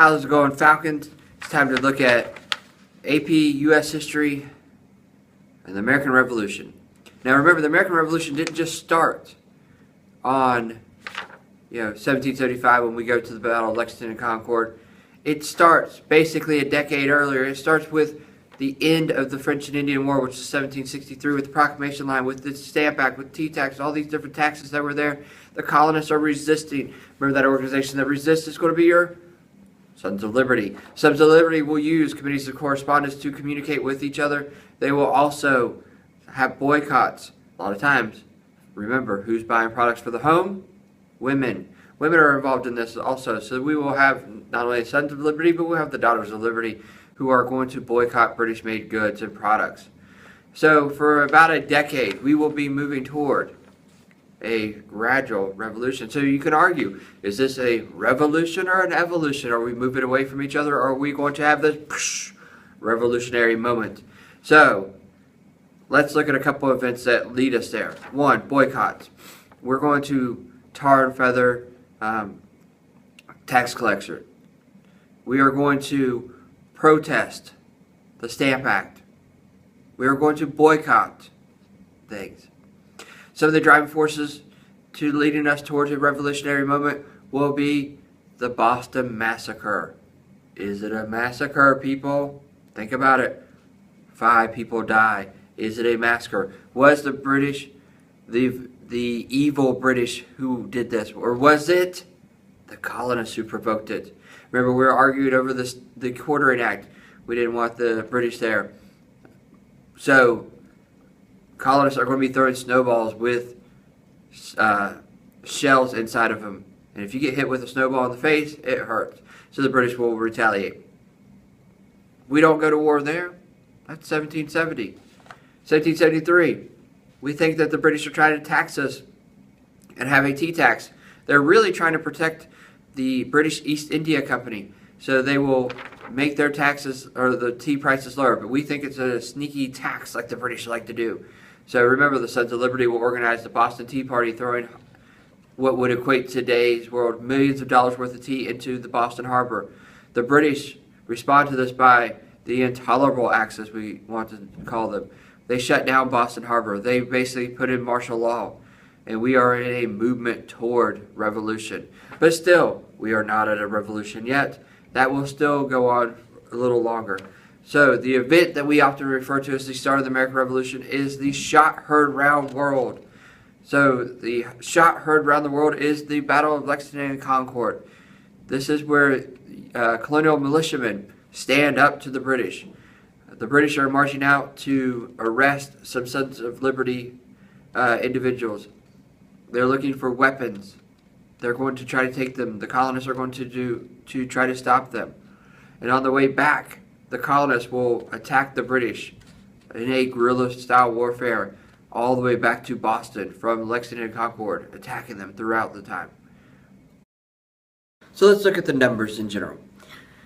How's it going, Falcons? It's time to look at AP U.S. history and the American Revolution. Now remember, the American Revolution didn't just start on 1775 when we go to the Battle of Lexington and Concord. It starts basically a decade earlier. It starts with the end of the French and Indian War, which is 1763, with the Proclamation Line, with the Stamp Act, with tea tax, all these different taxes that were there. The colonists are resisting. Remember that organization that resists is going to be your Sons of Liberty. Sons of Liberty will use committees of correspondence to communicate with each other. They will also have boycotts. A lot of times, remember, who's buying products for the home? Women. Women are involved in this also. So we will have not only Sons of Liberty, but we'll have the Daughters of Liberty who are going to boycott British-made goods and products. So for about a decade, we will be moving toward a gradual revolution. So you can argue, is this a revolution or an evolution? Are we moving away from each other, or are we going to have this revolutionary moment? So let's look at a couple of events that lead us there. One, boycotts. We're going to tar and feather tax collector. We are going to protest the Stamp Act. We are going to boycott things. Some of the driving forces to leading us towards a revolutionary moment will be the Boston Massacre. Is it a massacre, people? Think about it. 5 people die. Is it a massacre? Was the British, the evil British who did this? Or was it the colonists who provoked it? Remember, we were arguing over the Quartering Act. We didn't want the British there. So colonists are going to be throwing snowballs with shells inside of them. And if you get hit with a snowball in the face, it hurts. So the British will retaliate. We don't go to war there. That's 1770. 1773. We think that the British are trying to tax us and have a tea tax. They're really trying to protect the British East India Company. So they will make their taxes or the tea prices lower. But we think it's a sneaky tax like the British like to do. So remember, the Sons of Liberty will organize the Boston Tea Party, throwing what would equate to today's world millions of dollars worth of tea into the Boston Harbor. The British respond to this by the intolerable acts, as we want to call them. They shut down Boston Harbor. They basically put in martial law. And we are in a movement toward revolution. But still, we are not at a revolution yet. That will still go on a little longer. So the event that we often refer to as the start of the American Revolution is the shot heard round world. So the shot heard round the world is the Battle of Lexington and Concord. This is where colonial militiamen stand up to the British. The British are marching out to arrest some Sons of Liberty individuals. They're looking for weapons. They're going to try to take them. The colonists are going to try to stop them. And on the way back, the colonists will attack the British in a guerrilla-style warfare all the way back to Boston from Lexington and Concord, attacking them throughout the time. So let's look at the numbers in general.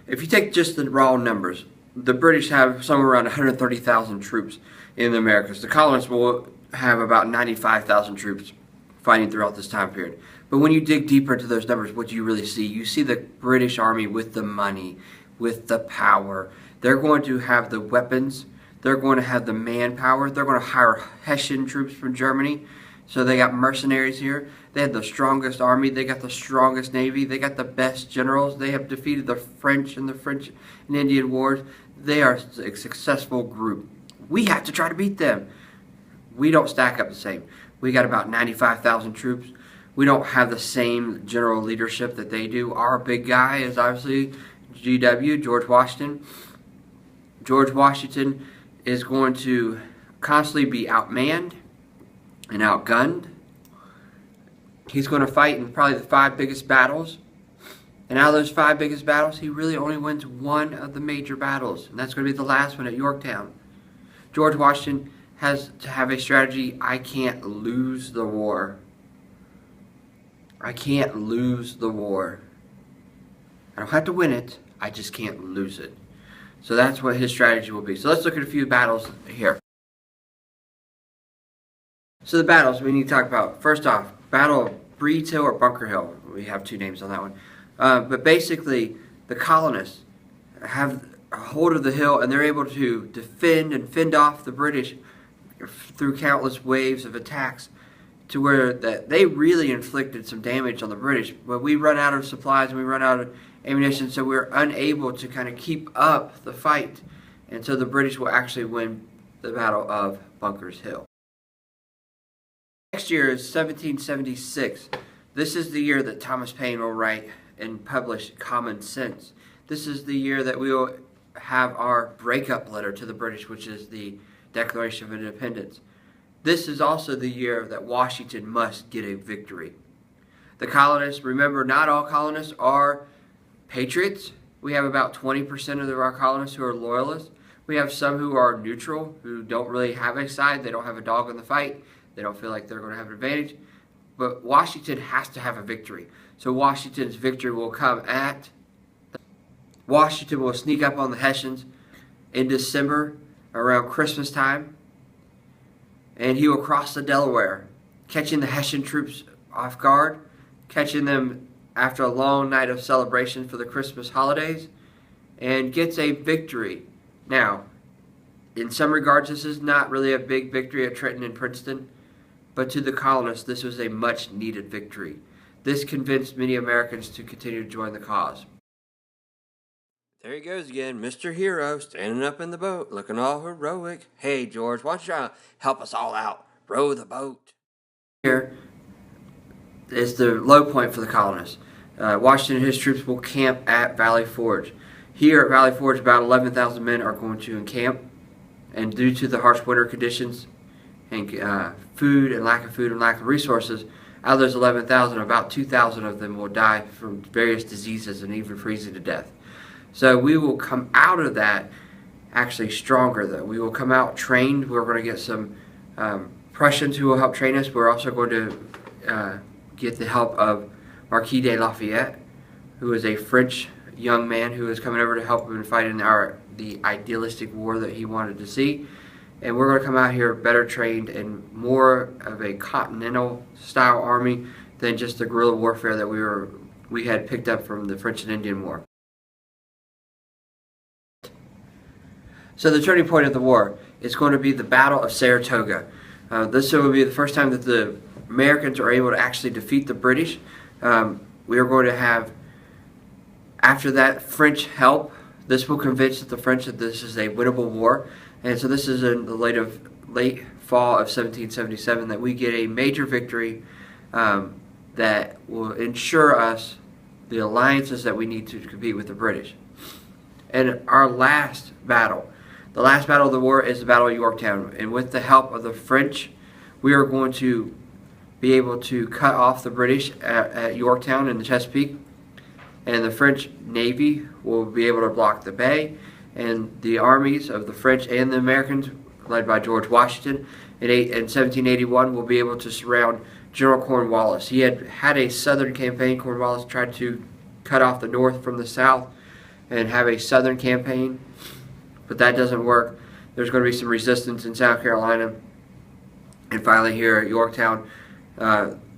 If you take just the raw numbers, the British have somewhere around 130,000 troops in the Americas. The colonists will have about 95,000 troops fighting throughout this time period. But when you dig deeper into those numbers, what do you really see? You see the British Army with the money, with the power. They're going to have the weapons. They're going to have the manpower. They're going to hire Hessian troops from Germany. So they got mercenaries here. They have the strongest army. They got the strongest navy. They got the best generals. They have defeated the French in the French and Indian Wars. They are a successful group. We have to try to beat them. We don't stack up the same. We got about 95,000 troops. We don't have the same general leadership that they do. Our big guy is obviously GW, George Washington. George Washington is going to constantly be outmanned and outgunned. He's going to fight in probably the 5 biggest battles. And out of those 5 biggest battles, he really only wins one of the major battles. And that's going to be the last one at Yorktown. George Washington has to have a strategy. I can't lose the war. I can't lose the war. I don't have to win it. I just can't lose it. So that's what his strategy will be. So let's look at a few battles here. So the battles we need to talk about. First off, Battle of Breeds Hill or Bunker Hill. We have 2 names on that one. But basically, the colonists have a hold of the hill, and they're able to defend and fend off the British through countless waves of attacks, to where that they really inflicted some damage on the British. But we run out of supplies and we run out of ammunition, so we're unable to kind of keep up the fight. And so the British will actually win the Battle of Bunker's Hill. Next year is 1776. This is the year that Thomas Paine will write and publish Common Sense. This is the year that we will have our breakup letter to the British, which is the Declaration of Independence. This is also the year that Washington must get a victory. The colonists, remember, not all colonists are patriots. We have about 20% of our colonists who are loyalists. We have some who are neutral, who don't really have a side. They don't have a dog in the fight. They don't feel like they're going to have an advantage. But Washington has to have a victory. So Washington's victory will come at... Washington will sneak up on the Hessians in December around Christmas time. And he will cross the Delaware, catching the Hessian troops off guard, catching them after a long night of celebration for the Christmas holidays, and gets a victory. Now, in some regards, this is not really a big victory at Trenton and Princeton, but to the colonists, this was a much-needed victory. This convinced many Americans to continue to join the cause. There he goes again, Mr. Hero, standing up in the boat, looking all heroic. Hey, George, why don't you help us all out? Row the boat. Here is the low point for the colonists. Washington and his troops will camp at Valley Forge. Here at Valley Forge, about 11,000 men are going to encamp, and due to the harsh winter conditions and lack of resources, out of those 11,000, about 2,000 of them will die from various diseases and even freezing to death. So we will come out of that actually stronger, though. We will come out trained. We're going to get some Prussians who will help train us. We're also going to get the help of Marquis de Lafayette, who is a French young man who is coming over to help him fight in the idealistic war that he wanted to see. And we're going to come out here better trained and more of a continental style army than just the guerrilla warfare that we had picked up from the French and Indian War. So the turning point of the war is going to be the Battle of Saratoga. This will be the first time that the Americans are able to actually defeat the British. We are going to have, after that, French help. This will convince the French that this is a winnable war. And so this is in the late fall of 1777 that we get a major victory that will ensure us the alliances that we need to compete with the British. And our last battle, the last battle of the war, is the Battle of Yorktown. And with the help of the French, we are going to be able to cut off the British at Yorktown in the Chesapeake. And the French Navy will be able to block the bay. And the armies of the French and the Americans, led by George Washington, in 1781 will be able to surround General Cornwallis. He had a southern campaign. Cornwallis tried to cut off the North from the South and have a southern campaign, but that doesn't work. There's going to be some resistance in South Carolina. And finally here at Yorktown,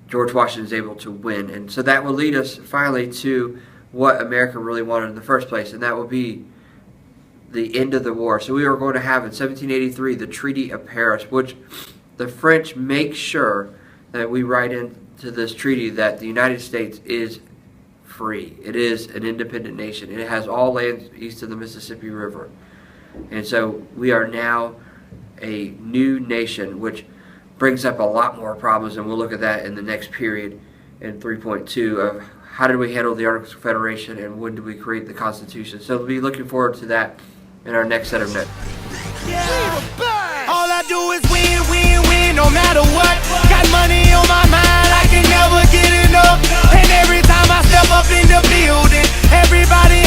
George Washington is able to win. And so that will lead us finally to what America really wanted in the first place, and that will be the end of the war. So we are going to have in 1783 the Treaty of Paris, which the French make sure that we write into this treaty that the United States is free. It is an independent nation. It has all lands east of the Mississippi River. And so we are now a new nation, which brings up a lot more problems, and we'll look at that in the next period in 3.2 of how did we handle the Articles of Confederation and when did we create the Constitution. So we'll be looking forward to that in our next set of notes. All I do is win, win, win, no matter what. Got money on my mind, I can never get enough. And every time I step up in the building, everybody